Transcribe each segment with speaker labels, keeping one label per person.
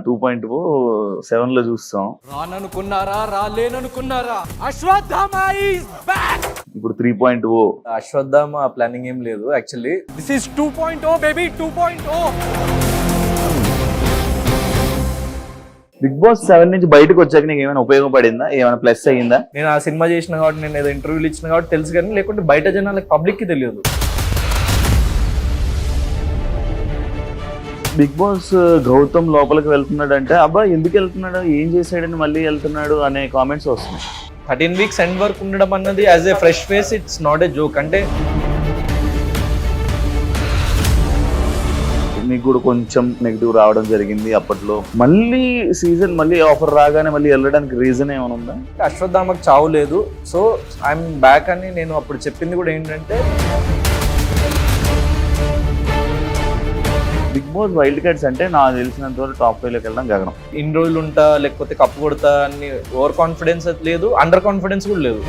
Speaker 1: 2.7 లో చూస్తాం.
Speaker 2: రాననుకున్నారా రాలేననుకున్నారా అశ్వత్థామ ఈస్ బ్యాక్.
Speaker 1: ఇప్పుడు 3.0.
Speaker 3: అశ్వత్థామ ప్లానింగ్ ఏం లేదు actually.
Speaker 2: This is 2.0 baby 2.0.
Speaker 1: Bigg Boss 7 నుంచి బయటకు వచ్చాక నీకు ఏమైనా ఉపయోగపడిందా, ఏమైనా ప్లస్ అయ్యిందా?
Speaker 3: నేను ఆ సినిమా చేసిన కాబట్టి, నేను ఏదో ఇంటర్వ్యూలు ఇచ్చిన కాబట్టి తెలుసు, కానీ లేకుంటే బయట జనాలకు పబ్లిక్ కి తెలియదు.
Speaker 1: బిగ్ బాస్ గౌతమ్ లోపలికి వెళ్తున్నాడు అంటే అబ్బా ఎందుకు వెళ్తున్నాడు, ఏం చేశాడని మళ్ళీ వెళ్తున్నాడు అనే కామెంట్స్ వస్తున్నాయి.
Speaker 3: 13 weeks ఎండ్ వరకు ఉండడం అన్నది as a fresh face it's not a joke. అంటే
Speaker 1: మీకు కూడా కొంచెం నెగిటివ్ రావడం జరిగింది అప్పట్లో. మళ్ళీ సీజన్ మళ్ళీ ఆఫర్ రాగానే మళ్ళీ వెళ్ళడానికి రీజన్ ఏమైనా ఉందా?
Speaker 3: అశ్వత్థామకు చావు లేదు, సో ఐఎమ్ బ్యాక్ అని నేను అప్పుడు చెప్పింది కూడా ఏంటంటే,
Speaker 1: బిగ్ బాస్ వైల్డ్ కార్డ్స్ అంటే నాకు తెలిసినంత వరకు టాప్ 5 లోకి వెళ్ళడం గగనం.
Speaker 3: ఇన్ని రోజులు ఉంటా లేకపోతే కప్పు కొడతా అని ఓవర్ కాన్ఫిడెన్స్ లేదు, అండర్ కాన్ఫిడెన్స్ కూడా లేదు.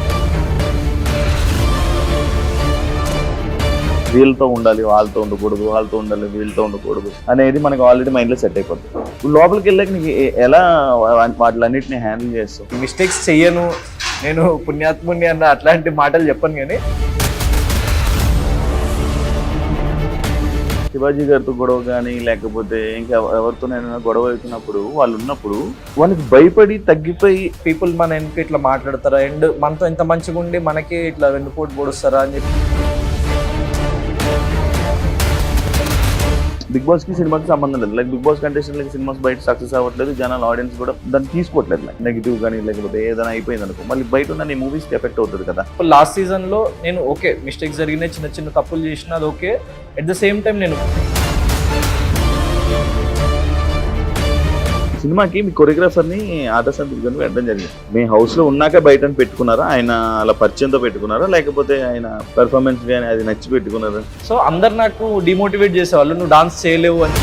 Speaker 1: వీళ్ళతో ఉండాలి, వాళ్ళతో ఉండకూడదు, వాళ్ళతో ఉండాలి, వీళ్ళతో ఉండకూడదు అనేది మనకు ఆల్రెడీ మైండ్లో సెట్ అయిపోతుంది. లోపలికి వెళ్ళాక నీకు ఎలా వాటిలన్నిటిని హ్యాండిల్ చేస్తావు?
Speaker 3: మిస్టేక్స్ చెయ్యను, నేను పుణ్యాత్ముని అన్న అట్లాంటి మాటలు చెప్పను, కానీ
Speaker 1: శివాజీ గారితో గొడవ కానీ లేకపోతే ఇంకా ఎవరితోనైనా గొడవ అవుతున్నప్పుడు వాళ్ళు ఉన్నప్పుడు వాళ్ళకి భయపడి తగ్గిపోయి
Speaker 3: పీపుల్ మన వెనక ఇట్లా మాట్లాడతారా అండ్ మనతో ఎంత మంచిగా ఉండి మనకి ఇట్లా వెన్నుపోటు పొడుస్తారా అని చెప్పి.
Speaker 1: బిగ్ బాస్ కి సినిమాకి సంబంధం లేదు. లైక్ బిగ్ బాస్ కంటెస్టెంట్లకి సినిమాస్ బయట సక్సెస్ అవ్వట్లేదు, జనాలు ఆడియన్స్ కూడా దాన్ని తీసుకోవట్లేదు. లైక్ నెగిటివ్ కానీ లేకపోతే ఏదైనా అయిపోయింది అనుకో మళ్ళీ బయట ఉన్న నీ మూవీస్కి ఎఫెక్ట్ అవుతుంది కదా.
Speaker 3: లాస్ట్ సీజన్ లో నేను ఓకే మిస్టేక్స్ జరిగినాయి, చిన్న చిన్న తప్పులు చేసిన అది okay. At the same time నేను
Speaker 1: సినిమాకి మీ కొరియోగ్రాఫర్ని ఆదర్శ్ గారిని పెట్టడం జరిగింది. మీ హౌస్ లో ఉన్నాక బయట పెట్టుకున్నారా, ఆయన అలా పరిచయంతో పెట్టుకున్నారా లేకపోతే ఆయన పెర్ఫార్మెన్స్ కానీ అది నచ్చి పెట్టుకున్నారా?
Speaker 3: సో అందరు నాకు డిమోటివేట్ చేసేవాళ్ళు, నువ్వు డాన్స్ చేయలేవు అని.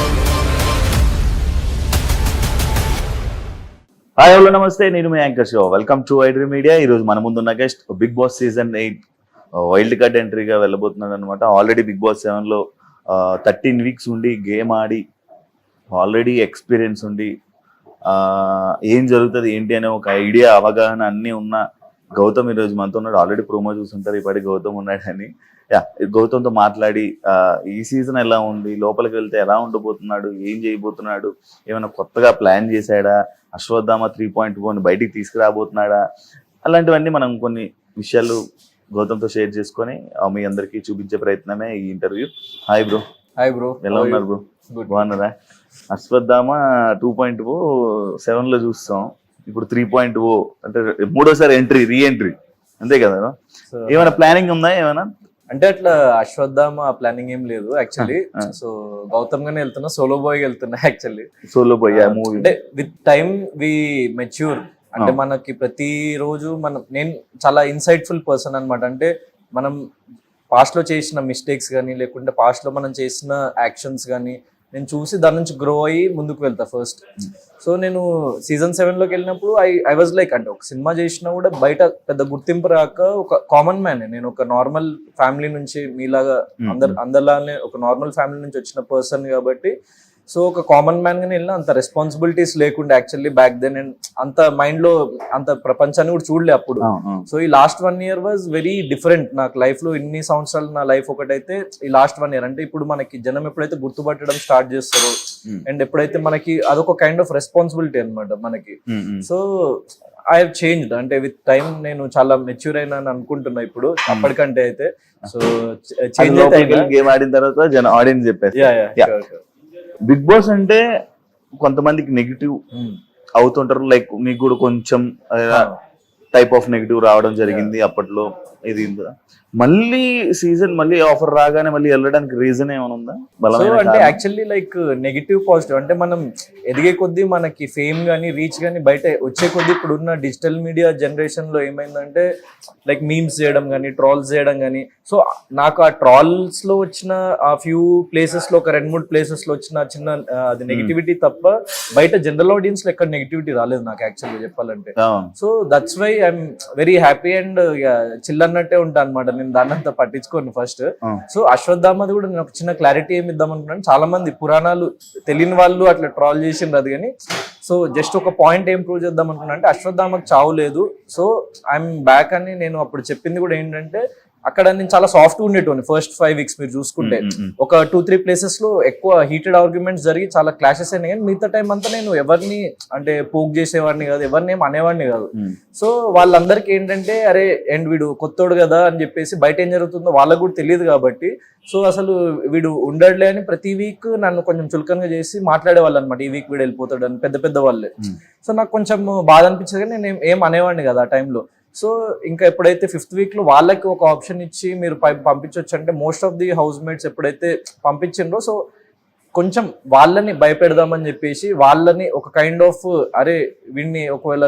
Speaker 1: హాయ్ హలో నమస్తే, నేను మీ anchor Shiva. Welcome to iDream media. ఈరోజు మన ముందున్న guest big boss season 8 wild card ఎంట్రీగా వెళ్ళబోతున్నాడు అనమాట. ఆల్రెడీ బిగ్ బాస్ 7లో 13 weeks ఉండి గేమ్ ఆడి ఆల్రెడీ ఎక్స్పీరియన్స్ ఉండి ఏం జరుగుతుంది ఏంటి అనే ఒక ఐడియా అవగాహన అన్నీ ఉన్న గౌతమ్ ఈరోజు మనతో ఉన్నాడు. ఆల్రెడీ ప్రోమో చూస్తుంటారు ఇప్పటి గౌతమ్ ఉన్నాడని. గౌతమ్తో మాట్లాడి ఈ సీజన్ ఎలా ఉంది, లోపలికి వెళ్తే ఎలా ఉండబోతున్నాడు, ఏం చేయబోతున్నాడు, ఏమైనా కొత్తగా ప్లాన్ చేశాడా, అశ్వత్థామ 3.0 బయటికి తీసుకురాబోతున్నాడా, అలాంటివన్నీ మనం కొన్ని విషయాలు గౌతమ్తో షేర్ చేసుకొని మీ అందరికీ చూపించే ప్రయత్నమే ఈ interview. Hi bro.
Speaker 3: Hi bro,
Speaker 1: ఎలా ఉన్నారు బ్రో? బాగున్నారా? అశ్వత్థామ 2.0 7 లో చూస్తాం, ఇప్పుడు 3.0 అంటే మూడోసారి ఎంట్రీ, రీ-ఎంట్రీ అంతే కదా. ఏమైనా ప్లానింగ్ ఉందా ఏమైనా?
Speaker 3: అంటే అట్లా అశ్వత్థామ ప్లానింగ్ ఏం లేదు యాక్చువల్లీ. సో గౌతమ్ గానే వెళ్తున్నా, సోలో బాయ్ వెళ్తున్నా యాక్చువల్లీ.
Speaker 1: సోలో బాయ్ మూవీ
Speaker 3: అంటే విత్ టైమ్ వి మెచ్యూర్. అంటే మనకి ప్రతి రోజు నేను చాలా ఇన్సైట్ఫుల్ పర్సన్ అనమాట. అంటే మనం పాస్ట్ లో చేసిన మిస్టేక్స్ కానీ లేకుంటే పాస్ట్ లో మనం చేసిన యాక్షన్స్ కానీ నేను చూసి దాని నుంచి గ్రో అయ్యి ముందుకు వెళ్తా ఫస్ట్. సో నేను సీజన్ 7లోకి వెళ్ళినప్పుడు ఐ వాజ్ లైక్, అంటే ఒక సినిమా చేసినా కూడా బయట పెద్ద గుర్తింపు రాక ఒక కామన్ మ్యాన్. నేను ఒక నార్మల్ ఫ్యామిలీ నుంచి, మీలాగా అందరిలానే ఒక నార్మల్ ఫ్యామిలీ నుంచి వచ్చిన పర్సన్ కాబట్టి, సో ఒక కామన్ మ్యాన్ గానే వెళ్ళినా అంత రెస్పాన్సిబిలిటీస్ లేకుండా యాక్చువల్లీ బ్యాక్ దెన్. అండ్ అంత మైండ్ లో అంత ప్రపంచాన్ని కూడా చూడలే అప్పుడు. సో ఈ last 1 year was very different నాకు లైఫ్ లో. ఇన్ని సంవత్సరాలు నా లైఫ్ ఒకటైతే ఈ లాస్ట్ 1 year అంటే ఇప్పుడు మనకి జనం ఎప్పుడైతే గుర్తుపట్టడం స్టార్ట్ చేస్తారో అండ్ ఎప్పుడైతే మనకి అదొక కైండ్ ఆఫ్ రెస్పాన్సిబిలిటీ అనమాట మనకి. సో ఐ హావ్ చేంజ్డ్, అంటే విత్ టైం నేను చాలా మెచ్యూర్ అయినా అనుకుంటున్నా ఇప్పుడు అప్పటికంటే అయితే. సో చేంజ్ అయితే
Speaker 1: గేమ్ ఆడిన తర్వాత ఆడియన్స్ చెప్పారు. బిగ్ బాస్ అంటే కొంతమందికి నెగిటివ్ అవుతుంటారు, లైక్ మీకు కూడా కొంచెం టైప్ ఆఫ్ నెగిటివ్ రావడం జరిగింది అప్పట్లో. ఇది మళ్ళీ సీజన్ మళ్ళీ ఆఫర్ రాగానే మళ్ళీ వెళ్ళడానికి రీజన్ ఏమైనా ఉందా?
Speaker 3: అంటే యాక్చువల్లీ లైక్ నెగిటివ్ పాజిటివ్ అంటే మనం ఎదిగే కొద్దీ మనకి ఫేమ్ కానీ రీచ్ కానీ బయట వచ్చే కొద్దీ ఇప్పుడున్న డిజిటల్ మీడియా జనరేషన్ లో ఏమైందంటే లైక్ మీమ్స్ చేయడం కానీ ట్రాల్స్ చేయడం కానీ. సో నాకు ఆ ట్రాల్స్ లో వచ్చిన ఆ ఫ్యూ ప్లేసెస్ లో ఒక 2-3 ప్లేసెస్ లో వచ్చిన చిన్న అది నెగిటివిటీ తప్ప బయట జనరల్ ఆడియన్స్ లో ఎక్కడ నెగిటివిటీ రాలేదు నాకు యాక్చువల్గా చెప్పాలంటే. So that's why I'm very happy and chill అన్నట్టే ఉంటా అనమాట. నేను దాన్ని అంతా పట్టించుకోను ఫస్ట్. సో అశ్వత్థామది కూడా నేను ఒక చిన్న క్లారిటీ ఏమి ఇద్దాం అనుకున్నాను. చాలా మంది పురాణాలు తెలియని వాళ్ళు అట్లా ట్రాల్ చేసిండ్రు అది, కానీ సో జస్ట్ ఒక పాయింట్ ఏం ప్రూవ్ చేద్దాం అనుకున్నా అంటే అశ్వత్థామకు చావు లేదు. సో ఐఎమ్ బ్యాక్ అని నేను అప్పుడు చెప్పింది కూడా ఏంటంటే అక్కడ నేను చాలా సాఫ్ట్ ఉండేటోని ఫస్ట్ 5 weeks మీరు చూసుకుంటే. ఒక 2-3 places లో ఎక్కువ హీటెడ్ ఆర్గ్యుమెంట్స్ జరిగి చాలా క్లాషెస్ అయినాయి, కానీ మిగతా టైం అంతా నేను ఎవరిని అంటే పోక్ చేసేవాడిని కాదు, ఎవరిని ఏం అనేవాడిని కాదు. సో వాళ్ళందరికీ ఏంటంటే అరే అండ్ వీడు కొత్తోడు కదా అని చెప్పేసి బయట ఏం జరుగుతుందో వాళ్ళకు కూడా తెలియదు కాబట్టి సో అసలు వీడు ఉండడులే అని ప్రతి వీక్ నన్ను కొంచెం చులకనగా చేసి మాట్లాడేవాళ్ళు అనమాట, ఈ వీక్ వీడు వెళ్ళిపోతాడు అని పెద్ద పెద్ద వాళ్ళే. సో నాకు కొంచెం బాధ అనిపించేది, కానీ నేను ఏం అనేవాడిని కదా ఆ టైంలో. సో ఇంకా ఎప్పుడైతే 5th week లో వాళ్ళకి ఒక ఆప్షన్ ఇచ్చి మీరు పంపించవచ్చు అంటే most of the house mates ఎప్పుడైతే పంపించిండ్రో సో కొంచెం వాళ్ళని భయపెడదామని చెప్పేసి వాళ్ళని ఒక కైండ్ ఆఫ్ అరే వీడిని ఒకవేళ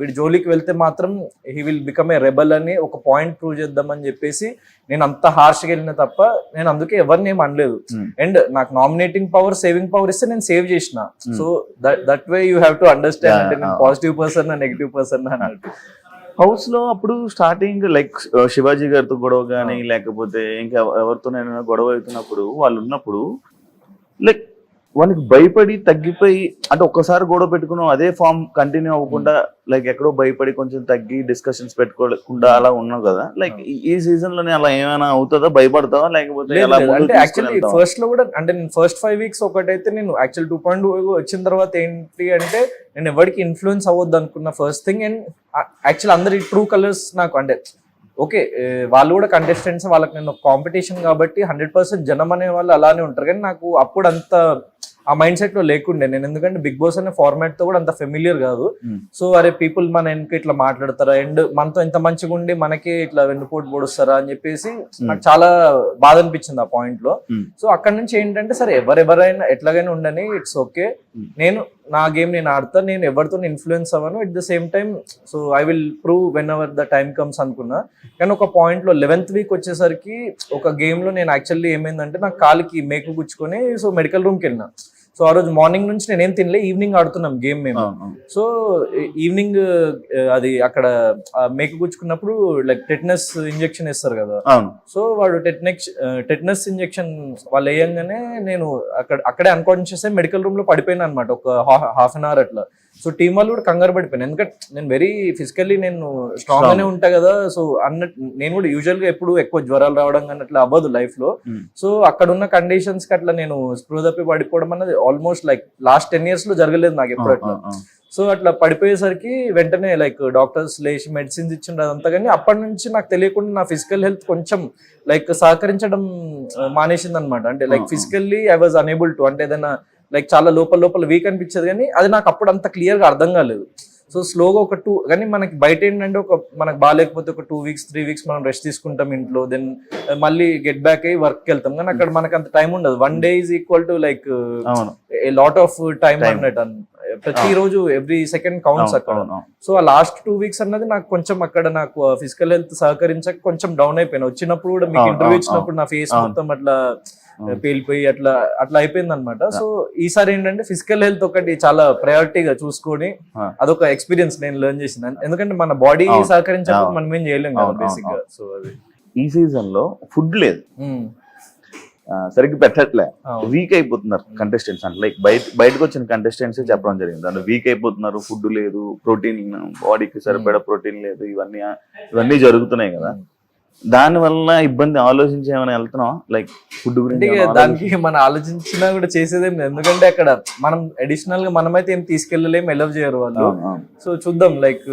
Speaker 3: వీడి జోలికి వెళ్తే మాత్రం he will become a rebel అని ఒక పాయింట్ ప్రూవ్ చేద్దామని చెప్పేసి నేను అంత హార్ష్గా వెళ్ళిన తప్ప నేను అందుకే ఎవరిని ఏం అనలేదు. అండ్ నాకు నామినేటింగ్ పవర్ సేవింగ్ పవర్ ఇస్తే నేను సేవ్ చేసిన. So that way you have to understand అంటే నేను పాజిటివ్ పర్సన్ నెగిటివ్ పర్సన్ అన్నట్టు.
Speaker 1: హౌస్ లో అప్పుడు స్టార్టింగ్ లైక్ శివాజీ గారితో గొడవ కానీ లేకపోతే ఇంకా ఎవరితోనైనా గొడవ అవుతున్నప్పుడు వాళ్ళు ఉన్నప్పుడు లైక్ వాళ్ళకి భయపడి తగ్గిపోయి అంటే ఒక్కసారి గొడవ పెట్టుకున్నాం అదే ఫామ్ కంటిన్యూ అవ్వకుండా లైక్ ఎక్కడో భయపడి కొంచెం తగ్గి డిస్కషన్స్ పెట్టుకోకుండా అలా ఉన్నావు కదా, లైక్ ఈ సీజన్ లోనే అలా ఏమైనా అవుతుందా, భయపడతావా లేకపోతే
Speaker 3: అంటే యాక్చువల్లీ ఫస్ట్ లో కూడా అంటే నేను ఫస్ట్ 5 weeks ఒకటైతే నేను యాక్చువల్ 2.2 వచ్చిన తర్వాత ఏంటి అంటే నేను ఎవరికి ఇన్ఫ్లుయెన్స్ అవ్వద్దు అనుకున్న ఫస్ట్ థింగ్. అండ్ యాక్చువల్ అందరి ట్రూ కలర్స్ నాకు అంటే ఓకే వాళ్ళు కూడా కంటెస్టెంట్స్, వాళ్ళకి నేను కాంపిటీషన్ కాబట్టి 100% జనం అనే వాళ్ళు అలానే ఉంటారు, కానీ నాకు అప్పుడు అంత ఆ మైండ్ సెట్ లో లేకుండే నేను, ఎందుకంటే బిగ్ బాస్ అనే ఫార్మాట్ తో కూడా అంత ఫెమిలియర్ కాదు. సో అరే పీపుల్ మన వెనక ఇట్లా మాట్లాడతారా అండ్ మనతో ఇంత మంచిగా ఉండి మనకి ఇట్లా వెన్నుపోటు పొడుస్తారా అని చెప్పేసి నాకు చాలా బాధ అనిపించింది ఆ పాయింట్ లో. సో అక్కడ నుంచి ఏంటంటే సరే ఎవరెవరైనా ఎట్లాగైనా ఉండని ఇట్స్ ఓకే, నేను నా గేమ్ నేను ఆడతా, నేను ఎవరితో ఇన్ఫ్లుయెన్స్ అవ్వను, at the same time so I will prove when ever the time comes అనుకున్నా. కానీ ఒక పాయింట్ లో 11th week వచ్చేసరికి ఒక గేమ్ లో నేను యాక్చువల్లీ ఏమైందంటే నాకు కాలికి మేకు గుచ్చుకొని సో మెడికల్ రూమ్కి వెళ్ళినా. సో ఆ రోజు మార్నింగ్ నుంచి నేనేం తినలే, ఈవినింగ్ ఆడుతున్నాం గేమ్ మేము. సో ఈవినింగ్ అది అక్కడ మేకు గుచ్చుకున్నప్పుడు లైక్ టెటనస్ ఇంజెక్షన్ ఇస్తారు కదా, సో వాడు టెటనస్ ఇంజెక్షన్ వాళ్ళు వేయంగానే నేను అక్కడే అన్కాన్షియస్ అయ్యి మెడికల్ రూమ్ లో పడిపోయినా అనమాట ఒక హాఫ్ అన్ అవర్ అట్లా. సో టీం వాళ్ళు కూడా కంగారు పడిపోయాను, ఎందుకంటే నేను వెరీ ఫిజికల్లీ నేను స్ట్రాంగ్ గానే ఉంటా కదా. సో అన్నట్టు నేను కూడా యూజువల్ గా ఎప్పుడు ఎక్కువ జ్వరాలు రావడం కానీ అట్లా అవ్వదు లైఫ్ లో. సో అక్కడ ఉన్న కండిషన్స్ కి అట్లా నేను స్పృహ తప్పి పడిపోవడం అన్నది ఆల్మోస్ట్ లైక్ లాస్ట్ 10 years లో జరగలేదు నాకు ఎప్పుడు అట్లా. సో అట్లా పడిపోయేసరికి వెంటనే లైక్ డాక్టర్స్ లేచి మెడిసిన్స్ ఇచ్చిండ్రు అదంతా, కానీ అప్పటి నుంచి నాకు తెలియకుండా నా ఫిజికల్ హెల్త్ కొంచెం లైక్ సహకరించడం మానేసింది అనమాట. అంటే like physically I was unable to అంటే ఏదైనా లైక్ చాలా లోపల వీక్ అనిపించేది, కానీ అది నాకు అప్పుడు అంత క్లియర్ గా అర్థం కాలేదు. సో స్లోగా ఒక 2 కానీ మనకి బయట ఏంటంటే ఒక మనకు బాగాలేకపోతే ఒక 2 weeks 3 weeks మనం రెస్ట్ తీసుకుంటాం ఇంట్లో, దెన్ మళ్ళీ గెట్ బ్యాక్ అయ్యి వర్క్కి వెళ్తాం. కానీ అక్కడ మనకు అంత టైం ఉండదు. 1 day is equal to like a lot of time అన్నట్టు. ప్రతి రోజు ఎవ్రీ సెకండ్ కౌంట్స్ అక్కడ. సో ఆ లాస్ట్ 2 weeks అన్నది నాకు కొంచెం అక్కడ నాకు ఫిజికల్ హెల్త్ సహకరించక కొంచెం డౌన్ అయిపోయినా. వచ్చినప్పుడు కూడా మీకు ఇంటర్వ్యూ ఇచ్చినప్పుడు నా ఫేస్ మొత్తం అట్లా పేలిపోయి అట్లా అయిపోయింది అనమాట. సో ఈసారి ఏంటంటే ఫిజికల్ హెల్త్ ఒకటి చాలా ప్రయారిటీగా చూసుకొని అదొక ఎక్స్పీరియన్స్ నేను లెర్న్ చేసిన, ఎందుకంటే మన బాడీ సహకరించకపోతే మనం ఏం చేయలేం కదా బేసిక్ గా. సో అది
Speaker 1: ఈ సీజన్ లో ఫుడ్ లేదు, సరిగ్గా పెట్టట్లే, వీక్ అయిపోతున్నారు కంటెస్టెంట్స్. అంటే లైక్ బయటకు వచ్చిన కంటెస్టెంట్స్ చెప్పడం జరిగింది, అంటే వీక్ అయిపోతున్నారు, ఫుడ్ లేదు, ప్రోటీన్ బాడీకి సరిపడా ప్రోటీన్ లేదు, ఇవన్నీ జరుగుతున్నాయి కదా. దాని వల్ల ఇబ్బంది ఆలోచించి ఏమైనా వెళ్తున్నావా లైక్ ఫుడ్ గురించి?
Speaker 3: దానికి మనం ఆలోచించినా కూడా చేసేదేం లేదు, ఎందుకంటే అక్కడ మనం అడిషనల్ గా మనమైతే ఏం తీసుకెళ్ళలేము, ఎలవ్ చేయరు వాళ్ళు. సో చూద్దాం లైక్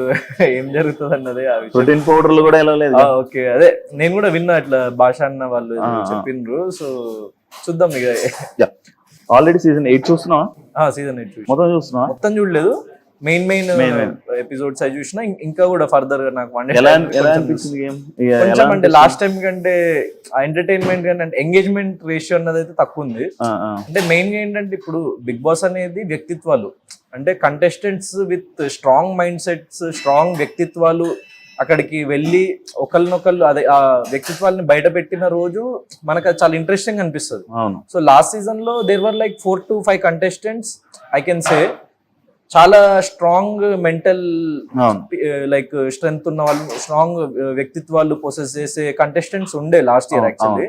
Speaker 3: ఏం జరుగుతుంది అన్నది.
Speaker 1: ప్రోటీన్ పౌడర్లు కూడా వెళ్ళలేదు.
Speaker 3: ఓకే అదే నేను కూడా విన్నా అట్లా భాష అన్న వాళ్ళు చెప్పిండ్రు. సో చూద్దాం ఇక.
Speaker 1: ఆల్రెడీ సీజన్ 8 చూస్తున్నావా?
Speaker 3: సీజన్ 8
Speaker 1: మొత్తం చూస్తున్నావా?
Speaker 3: మొత్తం చూడలేదు, మెయిన్ ఎపిసోడ్స్ అవి చూసినా. ఇంకా కూడా ఫర్దర్ గా నాకు కొంచెం అంటే లాస్ట్ టైం కంటే ఎంటర్టైన్మెంట్ కానీ అంటే ఎంగేజ్మెంట్ రేషియో అన్నది అయితే తక్కువ ఉంది. అంటే మెయిన్ గా ఏంటంటే ఇప్పుడు బిగ్ బాస్ అనేది వ్యక్తిత్వాలు, అంటే contestants with strong mindsets, strong వ్యక్తిత్వాలు అక్కడికి వెళ్ళి ఒకరినొకళ్ళు అదే ఆ వ్యక్తిత్వాలని బయట పెట్టిన రోజు మనకు అది చాలా ఇంట్రెస్టింగ్ అనిపిస్తుంది. సో లాస్ట్ సీజన్ లో there were like 4 to 5 contestants I can say చాలా స్ట్రాంగ్ మెంటల్
Speaker 1: అవును.
Speaker 3: లైక్ స్ట్రెంగ్త్ ఉన్న వాళ్ళు, స్ట్రాంగ్ వ్యక్తిత్వాలు పొసెస్ చేసే కంటెస్టెంట్స్ ఉండే లాస్ట్ ఇయర్ యాక్చువల్లీ.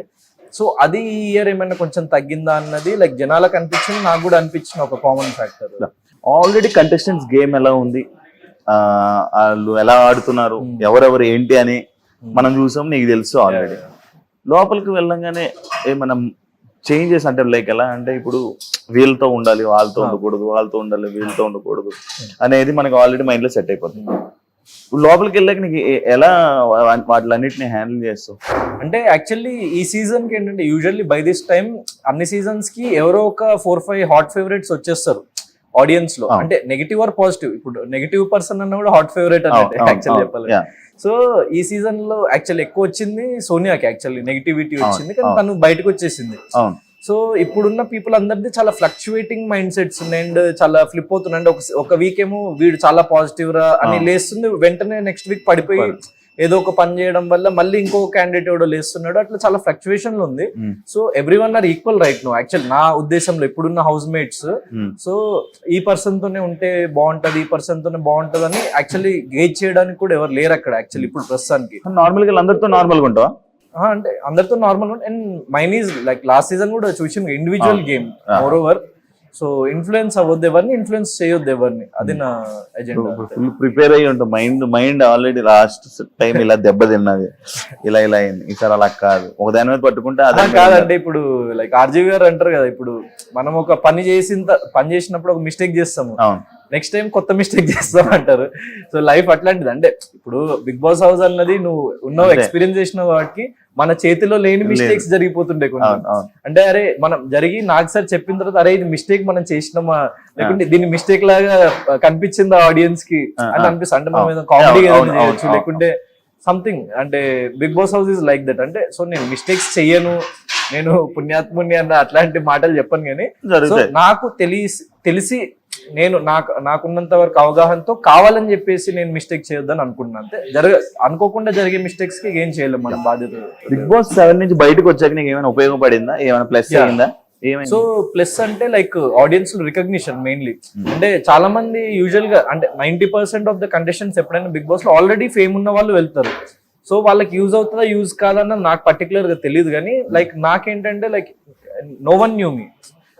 Speaker 3: సో అది ఈ ఇయర్ ఏమైనా కొంచెం తగ్గిందా అన్నది లైక్ జనాలకు అనిపించింది, నాకు కూడా అనిపించిన ఒక common factor.
Speaker 1: Already contestants game ఎలా ఉంది, వాళ్ళు ఎలా ఆడుతున్నారు, ఎవరెవరు ఏంటి అని మనం చూసాం, నీకు తెలుసు ఆల్రెడీ. లోపలికి వెళ్ళంగానే మనం చేంజెస్ అంటే లైక్ ఎలా అంటే ఇప్పుడు వీళ్ళతో ఉండాలి, వాళ్ళతో ఉండకూడదు, వాళ్ళతో ఉండాలి, వీళ్ళతో ఉండకూడదు అనేది మనకి ఆల్రెడీ మైండ్ లో సెట్ అయిపోతుంది. లోపలికి వెళ్ళాక నీకు ఎలా వాటిలన్నిటిని హ్యాండిల్ చేస్తావు?
Speaker 3: అంటే యాక్చువల్లీ ఈ సీజన్ కి ఏంటంటే యూజువల్లీ బై దిస్ టైం అన్ని సీజన్స్ కి ఎవరో ఒక 4-5 హాట్ ఫేవరెట్స్ వచ్చేస్తారు ఆడియన్స్ లో. అంటే నెగిటివ్ ఆర్ పాజిటివ్, ఇప్పుడు నెగిటివ్ పర్సన్ అన్న కూడా హాట్ ఫేవరెట్ అన్నట్టు యాక్చువల్లీ చెప్పాలి. సో ఈ సీజన్ లో యాక్చువల్లీ ఎక్కువ వచ్చింది సోనియాకి, యాక్చువల్లీ నెగిటివిటీ వచ్చింది, కానీ తను బయటకు వచ్చేసింది. సో ఇప్పుడున్న పీపుల్ అందరిది చాలా ఫ్లక్చువేటింగ్ మైండ్ సెట్స్ ఉన్నాయి అండ్ చాలా ఫ్లిప్ అవుతున్నాయి. అంటే ఒక వీక్ ఏమో వీడు చాలా పాజిటివ్ రా అని లేస్తుంది, వెంటనే నెక్స్ట్ వీక్ పడిపోయి ఏదో ఒక పని చేయడం వల్ల మళ్ళీ ఇంకో క్యాండిడేట్ ఎవడో లేస్తున్నాడు, అట్లా చాలా ఫ్లక్చువేషన్ లో ఉంది. So every one are equal right no actual నా ఉద్దేశంలో ఇప్పుడున్న హౌస్ మేట్స్. సో ఈ పర్సన్ తోనే ఉంటే బాగుంటది, ఈ పర్సన్ తోనే బాగుంటది అని యాక్చువల్లీ గేజ్ చేయడానికి కూడా ఎవరు లేరు అక్కడ యాక్చువల్లీ ఇప్పుడు ప్రస్తుతానికి.
Speaker 1: నార్మల్ గా అందరితో నార్మల్ గా ఉంటావా?
Speaker 3: అంటే అందరితో normal and mine is like last season కూడా చూసింది individual game more over. So influence అవ్వద్దు ఎవరిని, ఇన్ఫ్లుయెన్స్ చేయొద్దు ఎవరిని, అది నా ఎజెండా.
Speaker 1: ఫుల్ ప్రిపేర్ అయ్యి ఉంటాం, మైండ్ ఆల్రెడీ లాస్ట్ టైం ఇలా దెబ్బ తిన్నది, ఇలా అయింది, ఈసారి అలా కాదు, ఒక దాని మీద పట్టుకుంటే అదే
Speaker 3: కాదంటే ఇప్పుడు లైక్ ఆర్జీవి గారు అంటారు కదా, ఇప్పుడు మనం ఒక పని చేసినప్పుడు ఒక మిస్టేక్ చేస్తాము, నెక్స్ట్ టైం కొత్త మిస్టేక్ చేస్తాం అంటారు. సో లైఫ్ అట్లాంటిది. అంటే ఇప్పుడు బిగ్ బాస్ హౌస్ అన్నది నువ్వు ఉన్నావు, ఎక్స్పీరియన్స్ చేసినావు కాబట్టి మన చేతిలో లేని మిస్టేక్స్ జరిగిపోతుండే కొన్ని. అంటే అరే మనం నాకు సార్ చెప్పిన తర్వాత అరే ఇది మిస్టేక్ మనం చేసినామా, లేకుంటే దీని మిస్టేక్ లాగా కనిపించింది ఆడియన్స్ కి అని అనిపిస్తుంది. అంటే మనం ఏదో కామెడీ చేయొచ్చు, లేకుంటే సంథింగ్. అంటే Bigg Boss house is like that. అంటే సో నేను మిస్టేక్స్ చెయ్యను, నేను పుణ్యాత్ముని అన్న అట్లాంటి మాటలు చెప్పను, కానీ నాకు తెలిసి నేను నాకున్నంత వరకు అవగాహనతో కావాలని చెప్పేసి నేను మిస్టేక్ చేయొద్దని అనుకుంటున్నాను. అంతే, అనుకోకుండా జరిగే మిస్టేక్స్ కి ఏం చేయలేం మనం, బాధ్యత.
Speaker 1: బిగ్ బాస్ 7 నుంచి బయటకు వచ్చాక నీకు ఏమైనా ఉపయోగపడిందా, ఏమైనా ప్లస్ అయిందా?
Speaker 3: సో ప్లస్ అంటే లైక్ ఆడియన్స్ రికగ్నిషన్ మెయిన్లీ. అంటే చాలా మంది యూజువల్ గా అంటే 90% ఆఫ్ ద కంటెస్టెంట్స్ ఎప్పుడైనా బిగ్ బాస్ లో ఆల్రెడీ ఫేమ్ ఉన్న వాళ్ళు వెళ్తారు. సో వాళ్ళకి యూజ్ అవుతుందా యూజ్ కాదన్న నాకు పర్టికులర్ గా తెలియదు, కానీ లైక్ నాకేంటంటే లైక్ నో వన్ న్యూ మీ.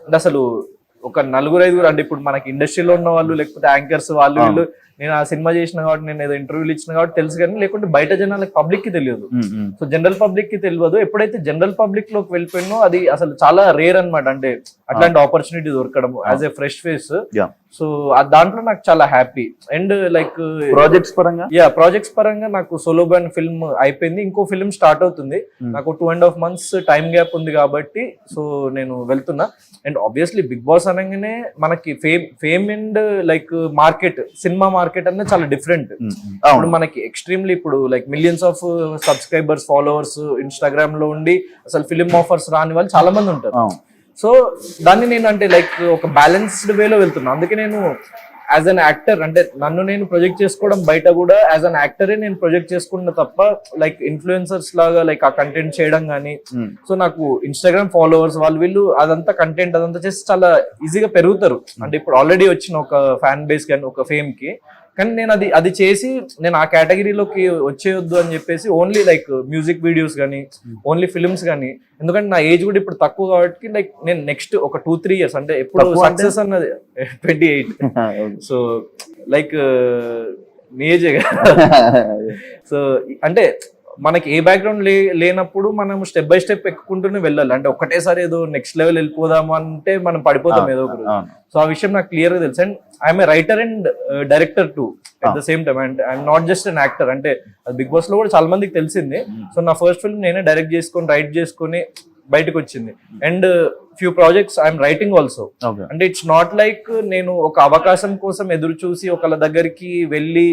Speaker 3: అంటే అసలు ఒక 4-5 అంటే ఇప్పుడు మనకి ఇండస్ట్రీలో ఉన్న వాళ్ళు, లేకపోతే యాంకర్స్ వాళ్ళు వీళ్ళు, నేను ఆ సినిమా చేసిన కాబట్టి, నేను ఏదో ఇంటర్వ్యూలు ఇచ్చిన కాబట్టి తెలుసు, కానీ లేకుంటే బయట జనాలకి పబ్లిక్ కి తెలియదు. సో జనరల్ పబ్లిక్ కి తెలియదు. ఎప్పుడైతే జనరల్ పబ్లిక్ లోకి వెళ్ళిపోయినో అది అసలు చాలా రేర్ అన్నమాట. అంటే అట్లాంటి ఆపర్చునిటీ దొరకడం as a fresh face. So దాంట్లో నాకు చాలా హ్యాపీ. అండ్ లైక్ ప్రాజెక్ట్స్ పరంగా నాకు సోలో బ్యాండ్ ఫిల్మ్ అయిపోయింది, ఇంకో ఫిల్మ్ స్టార్ట్ అవుతుంది. నాకు 2.5 months టైం గ్యాప్ ఉంది కాబట్టి సో నేను వెళ్తున్నా. అండ్ ఆబ్వియస్లీ బిగ్ బాస్ అనగానే మనకి fame and like market, cinema market అనేది చాలా డిఫరెంట్. ఇప్పుడు మనకి ఎక్స్ట్రీమ్లీ ఇప్పుడు like millions of subscribers, followers Instagram లో ఉండి అసలు ఫిలిం ఆఫర్స్ రాని వాళ్ళు చాలా మంది ఉంటారు. సో దాన్ని నేను అంటే లైక్ ఒక బ్యాలెన్స్డ్ వేలో వెళ్తున్నా. అందుకే నేను యాజ్ అన్ యాక్టర్ అంటే నన్ను నేను ప్రొజెక్ట్ చేసుకోవడం బయట కూడా యాజ్ అన్ యాక్టరే నేను ప్రొజెక్ట్ చేసుకున్న తప్ప లైక్ ఇన్ఫ్లుయెన్సర్స్ లాగా లైక్ ఆ కంటెంట్ చేయడం కానీ. సో నాకు ఇన్స్టాగ్రామ్ ఫాలోవర్స్ వాళ్ళు వీళ్ళు అదంతా కంటెంట్ అదంతా చేసి చాలా ఈజీగా పెరుగుతారు. అంటే ఇప్పుడు ఆల్రెడీ వచ్చిన ఒక ఫ్యాన్ బేస్ కానీ ఒక ఫేమ్ కి, కానీ నేను అది చేసి నేను ఆ కేటగిరీలోకి వచ్చేయొద్దు అని చెప్పేసి ఓన్లీ లైక్ మ్యూజిక్ వీడియోస్ కానీ, ఓన్లీ ఫిల్మ్స్ కానీ. ఎందుకంటే నా ఏజ్ కూడా ఇప్పుడు తక్కువ కాబట్టి లైక్ నేను నెక్స్ట్ ఒక 2-3 years అంటే ఎప్పుడు సక్సెస్ అన్నది 28. సో లైక్ నీ ఏజే కదా. సో అంటే మనకి ఏ బ్యాక్గ్రౌండ్ లేనప్పుడు మనం స్టెప్ బై స్టెప్ ఎక్కుకుంటూనే వెళ్ళాలి. అంటే ఒక్కటేసారి ఏదో నెక్స్ట్ లెవెల్ వెళ్ళిపోదాము అంటే మనం పడిపోతాం ఏదో ఒకరు. సో ఆ విషయం నాకు క్లియర్ గా తెలుసు. And I'm a writer and director two at the same time. And I'm not just an actor. అంటే బిగ్ బాస్ లో కూడా చాలా మందికి తెలిసింది. సో నా ఫస్ట్ ఫిల్మ్ నేనే డైరెక్ట్ చేసుకొని రైట్ చేసుకొని బయటకు వచ్చింది. And few projects I'm writing also. అంటే ఇట్స్ నాట్ లైక్ నేను ఒక అవకాశం కోసం ఎదురు చూసి ఒకళ్ళ దగ్గరికి వెళ్ళి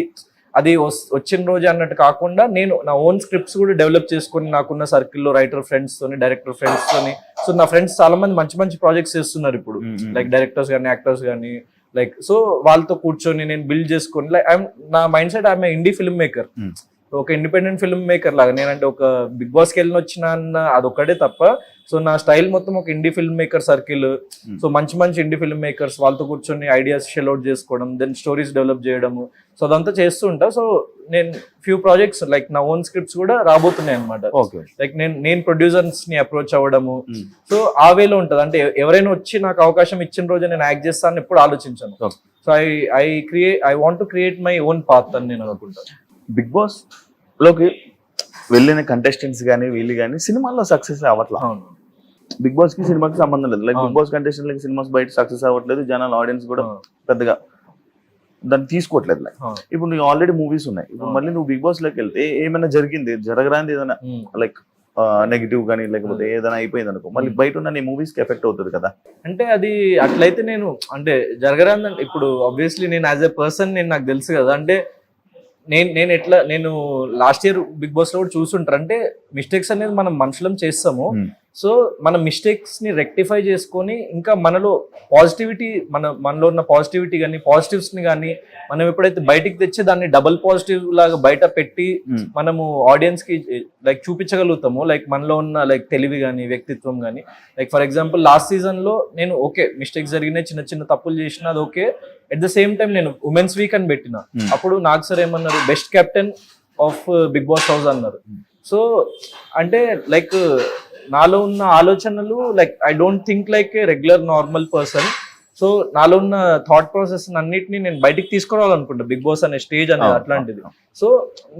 Speaker 3: అది వచ్చిన రోజు అన్నట్టు కాకుండా నేను నా ఓన్ స్క్రిప్ట్స్ కూడా డెవలప్ చేసుకొని నాకున్న సర్కిల్లో రైటర్ ఫ్రెండ్స్ తోని, డైరెక్టర్ ఫ్రెండ్స్ తోని. సో నా ఫ్రెండ్స్ చాలా మంది మంచి మంచి ప్రాజెక్ట్స్ చేస్తున్నారు ఇప్పుడు, లైక్ డైరెక్టర్స్ కానీ యాక్టర్స్ కానీ. లైక్ సో వాళ్ళతో కూర్చొని నేను బిల్డ్ చేసుకొని లైక్ నా mind set I'm INDI film maker, ఒక ఇండిపెండెంట్ ఫిల్మ్ మేకర్ లాగా. నేనంటే ఒక బిగ్ బాస్కి వెళ్ళిన వచ్చిన అన్న అదొక్కటే తప్ప సో నా స్టైల్ మొత్తం ఒక INDI film maker circle. So మంచి మంచి ఇండీ ఫిల్మ్ మేకర్స్ వాళ్ళతో కూర్చొని ఐడియాస్ షెల్ అవుట్ చేసుకోవడం, దెన్ స్టోరీస్ డెవలప్ చేయడము, సో అదంతా చేస్తూ ఉంటా. సో నేను ఫ్యూ ప్రాజెక్ట్స్ లైక్ నా ఓన్ స్క్రిప్ట్స్ కూడా రాబోతున్నాయి అనమాట. లైక్ నేను ప్రొడ్యూసర్స్ ని అప్రోచ్ అవ్వడము. సో ఆ వేలో ఉంటది, అంటే ఎవరైనా వచ్చి నాకు అవకాశం ఇచ్చిన రోజు నేను యాక్ట్ చేస్తానని ఎప్పుడు ఆలోచించాను. So I want to create my own path అని నేను అనుకుంటాను.
Speaker 1: బిగ్ బాస్ లోకి వెళ్ళిన కంటెస్టెంట్స్ కానీ వీళ్ళు కానీ సినిమాల్లో సక్సెస్ అవ్వట్లా. బిగ్ బాస్ కి సినిమాకి సంబంధం లేదు. Like Bigg Boss contestant cinemas బయట సక్సెస్ అవ్వట్లేదు, జనాలు ఆడియన్స్ కూడా పెద్దగా దాన్ని తీసుకోవట్లేదు. లైక్ ఇప్పుడు నీకు ఆల్రెడీ మూవీస్ ఉన్నాయి, ఇప్పుడు మళ్ళీ నువ్వు బిగ్ బాస్ లోకి వెళ్తే ఏమైనా జరిగింది, జరగరాంది ఏదైనా లైక్ నెగిటివ్ కానీ లేకపోతే ఏదైనా అయిపోయింది అనుకో, మళ్ళీ బయట ఉన్న నీ మూవీస్ కి ఎఫెక్ట్ అవుతుంది కదా.
Speaker 3: అంటే అది అట్లయితే నేను అంటే జరగరాందంటే ఇప్పుడు ఆబ్వియస్లీ నేను యాజ్ ఎ పర్సన్ నాకు తెలుసు కదా. అంటే నేను లాస్ట్ ఇయర్ బిగ్ బాస్ లో కూడా చూసుంటారు. అంటే మిస్టేక్స్ అనేది మనం మనుషులం చేస్తాము. సో మన మిస్టేక్స్ ని రెక్టిఫై చేసుకొని ఇంకా మనలో పాజిటివిటీ, మనలో ఉన్న పాజిటివిటీ కానీ పాజిటివ్స్ ని కానీ మనం ఎప్పుడైతే బయటికి తెచ్చి దాన్ని డబుల్ పాజిటివ్ లాగా బయట పెట్టి మనము ఆడియన్స్ కి లైక్ చూపించగలుగుతాము. లైక్ మనలో ఉన్న లైక్ తెలివి కానీ వ్యక్తిత్వం కానీ. Like for example last season లో నేను ఓకే మిస్టేక్స్ జరిగినాయి, చిన్న చిన్న తప్పులు చేసిన, అది okay. At the same time నేను ఉమెన్స్ వీక్ అని పెట్టిన, అప్పుడు నాకు సార్ ఏమన్నారు, best captain of Bigg Boss house అన్నారు. సో అంటే లైక్ నాలో ఉన్న ఆలోచనలు like I don't think like a regular normal person. So నాలో ఉన్న థాట్ ప్రాసెస్ అన్నిటిని నేను బయటికి తీసుకురావాలనుకుంటా బిగ్ బాస్ అనే స్టేజ్ అనేది అట్లాంటిది. సో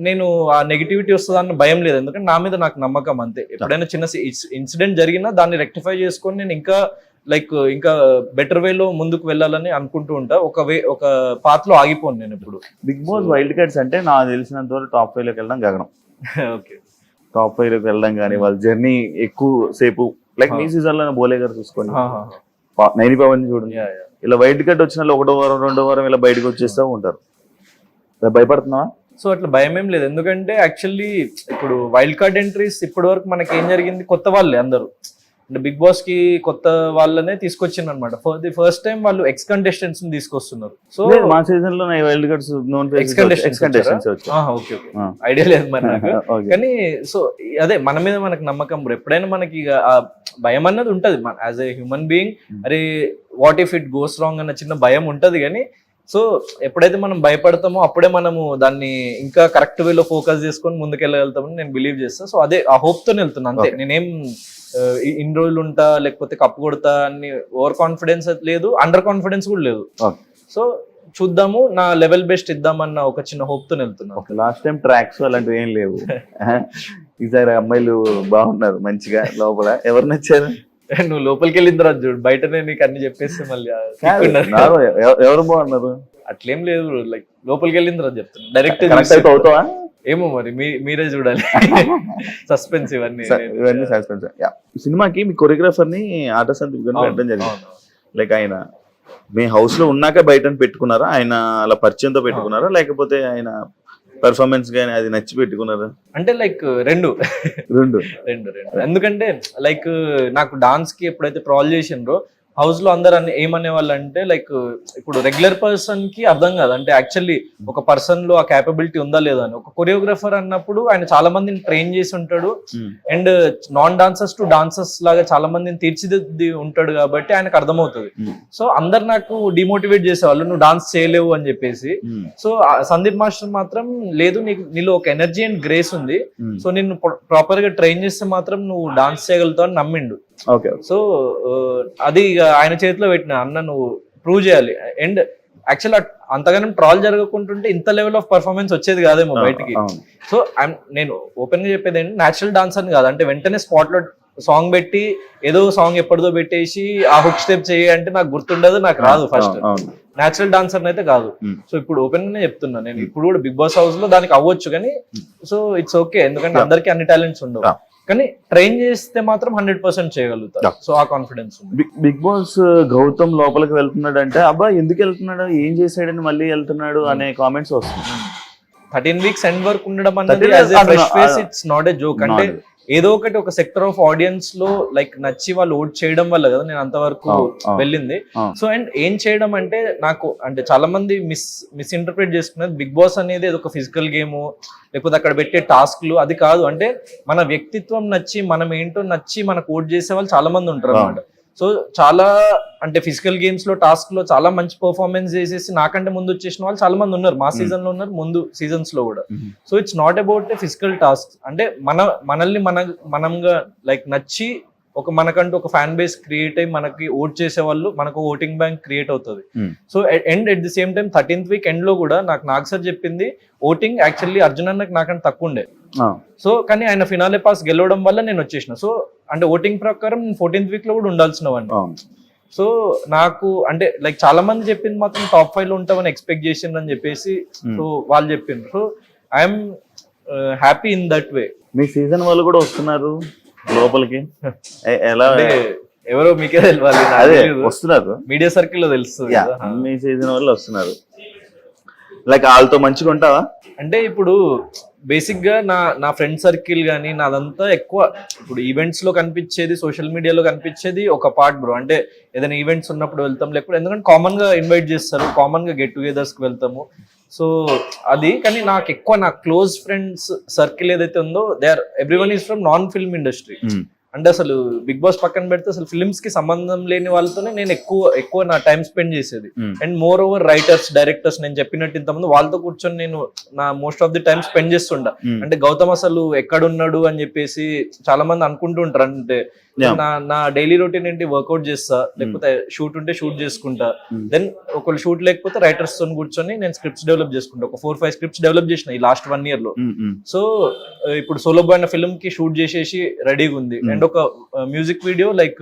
Speaker 3: నేను ఆ నెగిటివిటీ వస్తుందన్న భయం లేదు, ఎందుకంటే నా మీద నాకు నమ్మకం అంతే. ఎప్పుడైనా చిన్న ఇన్సిడెంట్ జరిగినా దాన్ని రెక్టిఫై చేసుకొని నేను ఇంకా ఇంకా బెటర్ వేలో ముందుకు వెళ్ళాలని అనుకుంటూ ఉంటా. ఒక పాత్ లో ఆగిపోను నేను ఇప్పుడు.
Speaker 1: బిగ్ బాస్ వైల్డ్ కార్డ్స్ అంటే నాకు తెలిసినంత వరకు టాప్ 5 లోకి వెళ్ళడం గగనం.
Speaker 3: ఓకే,
Speaker 1: టాప్ 5 లోకి వెళ్ళడం కానీ వాళ్ళ జర్నీ ఎక్కువ సేపు లైక్ మీ సీజన్ లో బోలే గారు చూసుకోండి, నైని పవన్ చూడండి, ఇలా వైల్డ్ కార్డ్ వచ్చిన 1వ వారం 2వ వారం ఇలా బయటకు వచ్చేస్తూ ఉంటారు. భయపడుతున్నావా?
Speaker 3: సో అట్లా భయం ఏం లేదు, ఎందుకంటే యాక్చువల్లీ ఇప్పుడు వైల్డ్ కార్డ్ ఎంట్రీస్ ఇప్పటి వరకు మనకి ఏం జరిగింది, కొత్త వాళ్ళే అందరూ. అంటే బిగ్ బాస్ కి కొత్త వాళ్ళనే తీసుకొచ్చింది అనమాట. ఫర్ ది ఫస్ట్ టైం వాళ్ళు ఎక్స్ కంటెస్టెంట్స్ ని తీసుకొస్తున్నారు. సో
Speaker 1: మా సీజన్ లో wild cards
Speaker 3: X contestants okay idea లేదు మరి నాకు. కానీ సో అదే మన మీద మనకు నమ్మకం బ్రో. ఎప్పుడైనా మనకి భయం అన్నది ఉంటది యాజ్ ఏ హ్యూమన్ బీయింగ్. అరే what if it goes wrong అన్న చిన్న భయం ఉంటది. కానీ సో ఎప్పుడైతే మనం భయపడతామో అప్పుడే మనము దాన్ని ఇంకా కరెక్ట్ వేలో ఫోకస్ చేసుకొని ముందుకెళ్ళగలుగుతామని నేను బిలీవ్ చేస్తాను. సో అదే ఆ హోప్ తోనే వెళ్తున్నా అంతే. నేనేం ఇన్ని రోజులు ఉంటా లేకపోతే కప్పు కొడతా అని ఓవర్ కాన్ఫిడెన్స్ లేదు, అండర్ కాన్ఫిడెన్స్ కూడా లేదు. సో చూద్దాము, నా లెవెల్ బెస్ట్ ఇద్దామన్న ఒక చిన్న హోప్ తో వెళ్తున్నా.
Speaker 1: లాస్ట్ టైం ట్రాక్స్ అలాంటివి ఏం లేవు, ఈసారి అమ్మాయిలు బాగున్నారు మంచిగా. లోపల ఎవరు నచ్చారు?
Speaker 3: నువ్వు లోపలికి వెళ్ళిన తర్వాత చూడు, బయటనే నీకు అన్ని చెప్పేస్తే మళ్ళీ
Speaker 1: ఎవరు బాగున్నారు?
Speaker 3: అట్లేం లేదు, లైక్ లోపలికి వెళ్ళిన తర్వాత చెప్తున్నా. డైరెక్ట్
Speaker 1: అవుతావా
Speaker 3: ఏమో మరి మీరే చూడాలి. సస్పెన్స్ ఇవన్నీ
Speaker 1: సస్పెన్స్. సినిమాకి మీ కొరియోగ్రాఫర్ ని ఆట సందీప్ గారిని పెట్టడం జరిగింది. లైక్ ఆయన మీ హౌస్ లో ఉన్నాక బయట పెట్టుకున్నారా, ఆయన అలా పరిచయంతో పెట్టుకున్నారా, లేకపోతే ఆయన పెర్ఫార్మెన్స్ గానీ అది నచ్చి పెట్టుకున్నారా?
Speaker 3: అంటే లైక్ రెండు. ఎందుకంటే లైక్ నాకు డాన్స్ కి ఎప్పుడైతే ట్రాల్ చేసిండ్రో హౌస్ లో అందరు ఏమనే వాళ్ళు అంటే లైక్ ఇప్పుడు రెగ్యులర్ పర్సన్ కి అర్థం కాదు, అంటే యాక్చువల్లీ ఒక పర్సన్ లో ఆ క్యాపబిలిటీ ఉందా లేదా అని. ఒక కొరియోగ్రాఫర్ అన్నప్పుడు ఆయన చాలా మందిని ట్రైన్ చేసి ఉంటాడు, and non dancers to dancers లాగా చాలా మందిని తీర్చిదిద్ది ఉంటాడు, కాబట్టి ఆయనకు అర్థమవుతుంది. సో అందరు నాకు డిమోటివేట్ చేసేవాళ్ళు, నువ్వు డాన్స్ చేయలేవు అని చెప్పేసి. సో సందీప్ మాస్టర్ మాత్రం లేదు, నీలో ఒక ఎనర్జీ అండ్ గ్రేస్ ఉంది, సో నిన్ను ప్రాపర్ గా ట్రైన్ చేస్తే మాత్రం నువ్వు డాన్స్ చేయగలుగుతావు అని నమ్మిండు. సో అది ఆయన చేతిలో పెట్టిన, అన్న నువ్వు ప్రూవ్ చేయాలి. అండ్ యాక్చువల్ అంతగానం ట్రాల్ జరగకుంటుంటే ఇంత లెవెల్ ఆఫ్ పర్ఫార్మెన్స్ వచ్చేది కాదేమో బయటికి. సో నేను ఓపెన్ గా చెప్పేది ఏంటి, నేచురల్ డాన్సర్ కాదు, అంటే వెంటనే స్పాట్ లో సాంగ్ పెట్టి ఏదో సాంగ్ ఎప్పటిదో పెట్టేసి ఆ హుక్ స్టెప్ చేయి అంటే నాకు గుర్తుండదు, నాకు రాదు. ఫస్ట్ నేచురల్ డాన్సర్ అయితే కాదు. సో ఇప్పుడు ఓపెన్ గానే చెప్తున్నా, నేను ఇప్పుడు కూడా బిగ్ బాస్ హౌస్ లో దానికి అవ్వచ్చు, కానీ సో ఇట్స్ ఓకే, ఎందుకంటే అందరికి అన్ని టాలెంట్స్ ఉండవు, కానీ ట్రైన్ చేస్తే మాత్రం 100% చేయగలుగుతారు. సో ఆ కాన్ఫిడెన్స్ ఉంది.
Speaker 1: బిగ్ బాస్ గౌతమ్ లోపలికి వెళ్తున్నాడు అంటే అబ్బా ఎందుకు వెళ్తున్నాడు, ఏం చేశాడని మళ్ళీ వెళ్తున్నాడు అనే కామెంట్స్ వస్తున్నాయి.
Speaker 3: 13 weeks ఎండ్ వరకు ఉండడం అనేది ఇట్స్ నాట్ ఏ జోక్. అంటే ఏదో ఒకటి ఒక సెక్టర్ ఆఫ్ ఆడియన్స్ లో లైక్ నచ్చి వాళ్ళు ఓట్ చేయడం వల్ల కదా నేను అంతవరకు వెళ్ళింది. సో అండ్ ఏం చేయడం అంటే నాకు అంటే చాలా మంది మిస్ఇంటర్ప్రిట్ చేసుకున్నది బిగ్ బాస్ అనేది ఒక ఫిజికల్ గేమ్ లేకపోతే అక్కడ పెట్టే టాస్క్లు అది కాదు. అంటే మన వ్యక్తిత్వం నచ్చి మనం ఏంటో నచ్చి మనకు ఓట్ చేసే వాళ్ళు చాలా మంది ఉంటారు అన్నమాట. సో చాలా అంటే ఫిజికల్ గేమ్స్ లో టాస్క్ లో చాలా మంచి పర్ఫార్మెన్స్ చేసేసి నాకంటే ముందు వచ్చేసిన వాళ్ళు చాలా మంది ఉన్నారు, మా సీజన్ లో ఉన్నారు, ముందు సీజన్స్ లో కూడా. So it's not about a physical task. అంటే మనల్ని మనంగా లైక్ నచ్చి మనకంటూ ఒక ఫ్యాన్ బేస్ క్రియేట్ అయ్యి మనకి ఓట్ చేసే వాళ్ళు మనకు ఓటింగ్ బ్యాంక్ క్రియేట్ అవుతుంది. So and at the same time 13th week end లో కూడా నాకు సార్ చెప్పింది ఓటింగ్ యాక్చువల్లీ అర్జున్ అన్నకి నాకంటే తక్కువ ఉండే. సో కానీ ఆయన ఫినాలే పాస్ గెలవడం వల్ల నేను వచ్చేసిన. సో అంటే ఓటింగ్ ప్రకారం 14th వీక్ లో కూడా ఉండాల్సిన వాడిని. సో నాకు అంటే లైక్ చాలా మంది చెప్పింది మాత్రం టాప్ 5 లో ఉంటామని ఎక్స్పెక్ట్ చేసిండ్రు అని చెప్పేసి సో వాళ్ళు చెప్పిండ్రు. So I'm happy in that way.
Speaker 1: Me season వాళ్ళు కూడా వస్తున్నారు లోపలికి, ఎలా
Speaker 3: ఎవరో మీకే తెలియాలి,
Speaker 1: అదే వస్తున్నారు
Speaker 3: మీడియా సర్కిల్ లో తెలుస్తుంది.
Speaker 1: మీ సీజన్ వాళ్ళు వస్తున్నారు, లైక్ వాళ్ళతో మంచిగా ఉంటావా?
Speaker 3: అంటే ఇప్పుడు బేసిక్ గా నా ఫ్రెండ్ సర్కిల్ గానీ నాదంతా ఎక్కువ ఇప్పుడు ఈవెంట్స్ లో కనిపించేది, సోషల్ మీడియాలో కనిపించేది ఒక పార్ట్ బ్రో. అంటే ఏదైనా ఈవెంట్స్ ఉన్నప్పుడు వెళ్తాం, లేకపోతే ఎందుకంటే కామన్ గా ఇన్వైట్ చేస్తారు, కామన్ గా గెట్ టుగెదర్స్ కి వెళ్తాము. సో అది కానీ నాకు ఎక్కువ నా క్లోజ్ ఫ్రెండ్స్ సర్కిల్ ఏదైతే ఉందో they are everyone is from non film industry. అంటే అసలు బిగ్ బాస్ పక్కన పెడితే అసలు ఫిల్మ్స్ కి సంబంధం లేని వాళ్ళతోనే నేను ఎక్కువ నా టైం స్పెండ్ చేసేది. And more over writers, directors నేను చెప్పినట్టు ఇంతమంది వాళ్ళతో కూర్చొని నేను నా most of the time spend చేస్తుంటా. అంటే గౌతమ్ అసలు ఎక్కడున్నాడు అని చెప్పేసి చాలా మంది అనుకుంటూ ఉంటారు. అంటే నా డైలీ రొటీన్ ఏంటి, వర్కౌట్ చేస్తా, లేకపోతే షూట్ ఉంటే షూట్ చేసుకుంటా, దెన్ ఒకళ్ళు షూట్ లేకపోతే రైటర్స్ తో కూర్చొని నేను స్క్రిప్ట్స్ డెవలప్ చేసుకుంటా. ఒక 4-5 స్క్రిప్ట్స్ డెవలప్ చేసిన ఈ లాస్ట్ 1 year లో. సో ఇప్పుడు సోలో బాయ్ అనే ఫిల్మ్ కి షూట్ చేసేసి రెడీగా ఉంది. అండ్ ఒక music video like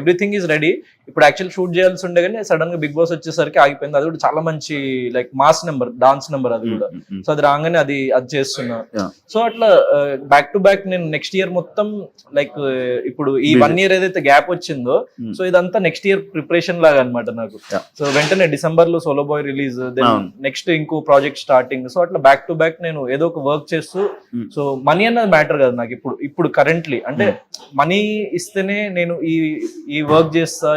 Speaker 3: everything is ready. ఇప్పుడు యాక్చువల్ షూట్ చేయాల్సి ఉండే కానీ సడన్ గా బిగ్ బాస్ వచ్చేసరికి ఆగిపోయింది. అది కూడా చాలా మంచి like mass number, dance number అది కూడా. సో అది రాగానే అది చేస్తున్నా. సో అట్లా బ్యాక్ టు బ్యాక్ నేను నెక్స్ట్ ఇయర్ మొత్తం లైక్ ఇప్పుడు ఈ 1 year ఏదైతే గ్యాప్ వచ్చిందో సో ఇదంతా నెక్స్ట్ ఇయర్ ప్రిపరేషన్ లాగా అనమాట నాకు. సో వెంటనే డిసెంబర్ లో Solo Boy release, then next ఇంకో ప్రాజెక్ట్ స్టార్టింగ్. సో అట్లా బ్యాక్ టు బ్యాక్ నేను ఏదో ఒక వర్క్ చేస్తూ, సో మనీ అన్నది మ్యాటర్ కదా నాకు ఇప్పుడు కరెంట్లీ. అంటే మనీ ఇస్తేనే నేను ఈ వర్క్ చేస్తా,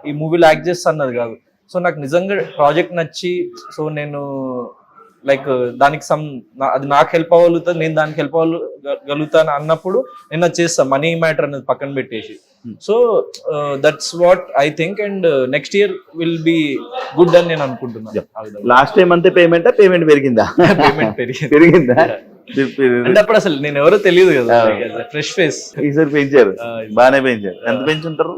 Speaker 3: ఈ మూవీలో యాక్ట్ చేస్తా అన్నది కాదు. సో నాకు నిజంగా ప్రాజెక్ట్ నచ్చి సో నేను లైక్ దానికి అది నాకు హెల్ప్ అవ్వగలుగుతుంది, నేను దానికి హెల్ప్ అవ్వగలుగుతాను అన్నప్పుడు నేను అది చేస్తాను, మనీ మ్యాటర్ అనేది పక్కన పెట్టేసి. So that's what I think. And next year will be good అని నేను అనుకుంటున్నాను.
Speaker 1: లాస్ట్ టైం అంతే పేమెంట్ పెరిగిందా?
Speaker 3: పేమెంట్
Speaker 1: పెరిగిందా?
Speaker 3: అంటే అప్పుడు అసలు నేను ఎవరో తెలియదు కదా, ఫ్రెష్ ఫేస్.
Speaker 1: ఈసారి పెంచారు, బాగానే పెంచారు. ఎంత పెంచుంటారు?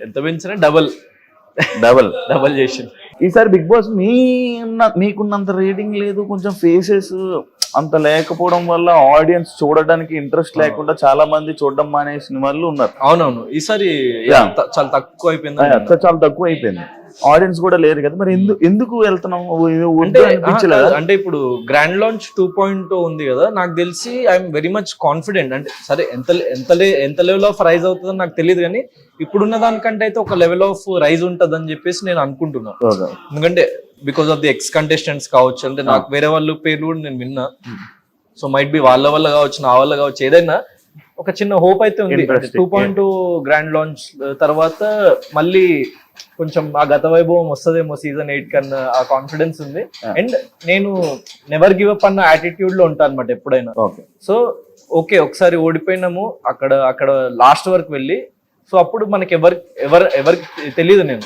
Speaker 3: ఎంత పెంచినా డబల్ చేసి.
Speaker 1: ఈసారి బిగ్ బాస్ మీకున్నంత రేటింగ్ లేదు, కొంచెం ఫేసెస్ అంత లేకపోవడం వల్ల ఆడియన్స్ చూడడానికి ఇంట్రెస్ట్ లేకుండా చాలా మంది చూడడం మానేసిన వాళ్ళు ఉన్నారు.
Speaker 3: అవునవును, ఈసారి చాలా తక్కువ అయిపోయింది.
Speaker 1: చాలా తక్కువ అయిపోయింది, ఆడియన్స్ కూడా లేరు కదా. మరి ఎందుకు వెళ్తున్నాం?
Speaker 3: అంటే ఇప్పుడు గ్రాండ్ లాంచ్ 2.0 ఉంది కదా, నాకు తెలిసి ఐఎమ్ వెరీ మచ్ కాన్ఫిడెంట్. అంటే సరే ఎంత లెవెల్ ఆఫ్ రైజ్ అవుతుందని నాకు తెలియదు, కానీ ఇప్పుడున్న దానికంటే అయితే ఒక లెవెల్ ఆఫ్ రైజ్ ఉంటది అని చెప్పేసి నేను అనుకుంటున్నాను. ఎందుకంటే because of the X contestants కావచ్చు, అంటే నాకు వేరే వాళ్ళ పేర్లు కూడా నేను విన్నా. సో మైట్ బి వాళ్ళ వల్ల కావచ్చు, నా వల్ల కావచ్చు, ఏదైనా ఒక చిన్న హోప్ అయితే ఉంది. 2.2 గ్రాండ్ లాంచ్ తర్వాత మళ్ళీ కొంచెం ఆ గత వైభవం వస్తుందేమో సీజన్ 8 కన్నా, ఆ కాన్ఫిడెన్స్ ఉంది. అండ్ నేను నెవర్ గివ్ అప్ అన్న యాటిట్యూడ్ లో ఉంటాను అనమాట ఎప్పుడైనా. సో ఓకే, ఒకసారి ఓడిపోయినాము, అక్కడ లాస్ట్ వరకు వెళ్ళి, సో అప్పుడు మనకి ఎవరికి తెలియదు. నేను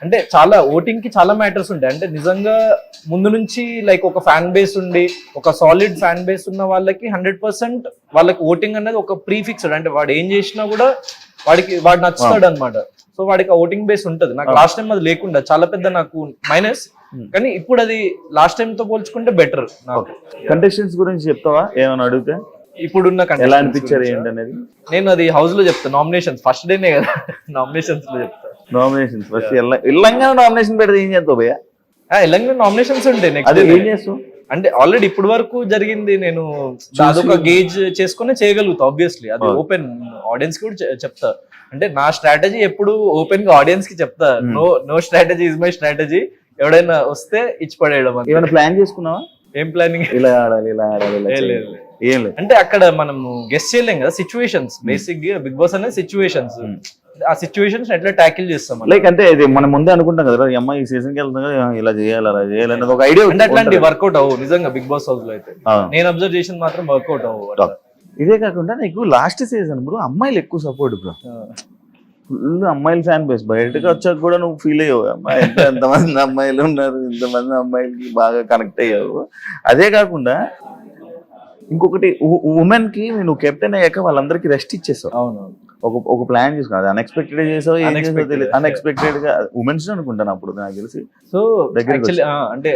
Speaker 3: అంటే చాలా ఓటింగ్ కి చాలా మ్యాటర్స్ ఉంటాయి. అంటే నిజంగా ముందు నుంచి లైక్ ఒక ఫ్యాన్ బేస్ ఉండి, ఒక సాలిడ్ ఫ్యాన్ బేస్ ఉన్న వాళ్ళకి 100% వాళ్ళకి ఓటింగ్ అనేది ఒక ప్రీఫిక్స్డ్. అంటే వాడు ఏం చేసినా కూడా వాడు నచ్చుతాడు అనమాట. సో వాడికి ఆ ఓటింగ్ బేస్ ఉంటది. నాకు లాస్ట్ టైం అది లేకుండా చాలా పెద్ద నాకు మైనస్, కానీ ఇప్పుడు అది లాస్ట్ టైం తో పోల్చుకుంటే బెటర్. నాకు
Speaker 1: కంటెస్టెంట్స్ గురించి చెప్తావా ఏమైనా అడిగితే?
Speaker 3: ఇప్పుడున్న
Speaker 1: ఎలా అనిపించారు ఏంటనేది
Speaker 3: నేను అది హౌస్ లో చెప్తా. నామినేషన్స్ ఫస్ట్ డేనే కదా, నామినేషన్స్ లో చెప్తా.
Speaker 1: నామినేషన్స్ ఫస్ట్ తెలంగాణ నామినేషన్ పెడితే ఏం చేస్తావు భయ్యా?
Speaker 3: తెలంగాణ నామినేషన్స్ ఉంటాయి. నెక్స్ట్
Speaker 1: ఏం చేస్తావు?
Speaker 3: అంటే ఆల్రెడీ ఇప్పుడు వరకు జరిగింది నేను అదొక గేజ్ చేసుకుని చేయగలుగుతా. ఆబ్వియస్లీ అది ఓపెన్ ఆడియన్స్ కూడా చెప్తా. అంటే నా స్ట్రాటజీ ఎప్పుడు ఓపెన్ గా ఆడియన్స్ కి చెప్తా. No strategy is my strategy. ఎవడైనా వస్తే ఇచ్చి పడేయడం.
Speaker 1: ఏమైనా ప్లాన్ చేసుకున్నావా?
Speaker 3: ఏం ప్లానింగ్?
Speaker 1: ఇలా ఆడాలి, ఇలా ఆడాలి. ఏం లేదు.
Speaker 3: అంటే అక్కడ మనం గెస్ చేయలేం కదా సిచ్యువేషన్స్. బేసిక్ గా బిగ్ బాస్ అనేది సిచ్యువేషన్స్. ఆ సిచ్యువేషన్స్ ఎట్లా ట్యాకిల్ చేస్తాం మనం.
Speaker 1: లైక్ అంటే ఇది మనం ముందే అనుకుంటాం కదా, ఈ అమ్మాయి ఈ సీజన్ కి వెళ్తాం కదా, ఇలా చేయాలి అలా చేయాలి అనేది ఒక ఐడియా.
Speaker 3: అంటే అట్లాంటి వర్కౌట్ అవ్వు నిజంగా బిగ్ బాస్ హౌస్ లో అయితే. నేను అబ్జర్వ్ చేసింది మాత్రం వర్కౌట్ అవ్వు.
Speaker 1: ఇదే కాకుండా నీకు లాస్ట్ సీజన్ బ్రో అమ్మాయిలు ఎక్కువ సపోర్ట్ బ్రో, ఫుల్ అమ్మాయిల ఫ్యాన్ బేస్. బయటకు వచ్చాక కూడా నువ్వు ఫీల్ అయ్యావు, అమ్మాయి ఎంతమంది అమ్మాయిలు ఉన్నారు, ఇంతమంది అమ్మాయిలకి బాగా కనెక్ట్ అయ్యావు. అదే కాకుండా ఇంకొకటి, ఉమెన్ కి నువ్వు కెప్టెన్ అయ్యాక వాళ్ళందరికీ రెస్ట్ ఇచ్చేసావు.
Speaker 3: అవును,
Speaker 1: ఒక ప్లాన్ చేసుకున్నా, అది అన్ఎక్స్పెక్టెడ్ చేసావు, ఏం చేసావు తెలియదు. అన్ఎక్స్పెక్టెడ్ గా ఉమెన్స్ అనుకుంటాను అప్పుడు నాకు తెలిసి.
Speaker 3: సో
Speaker 1: దగ్గరికి
Speaker 3: అంటే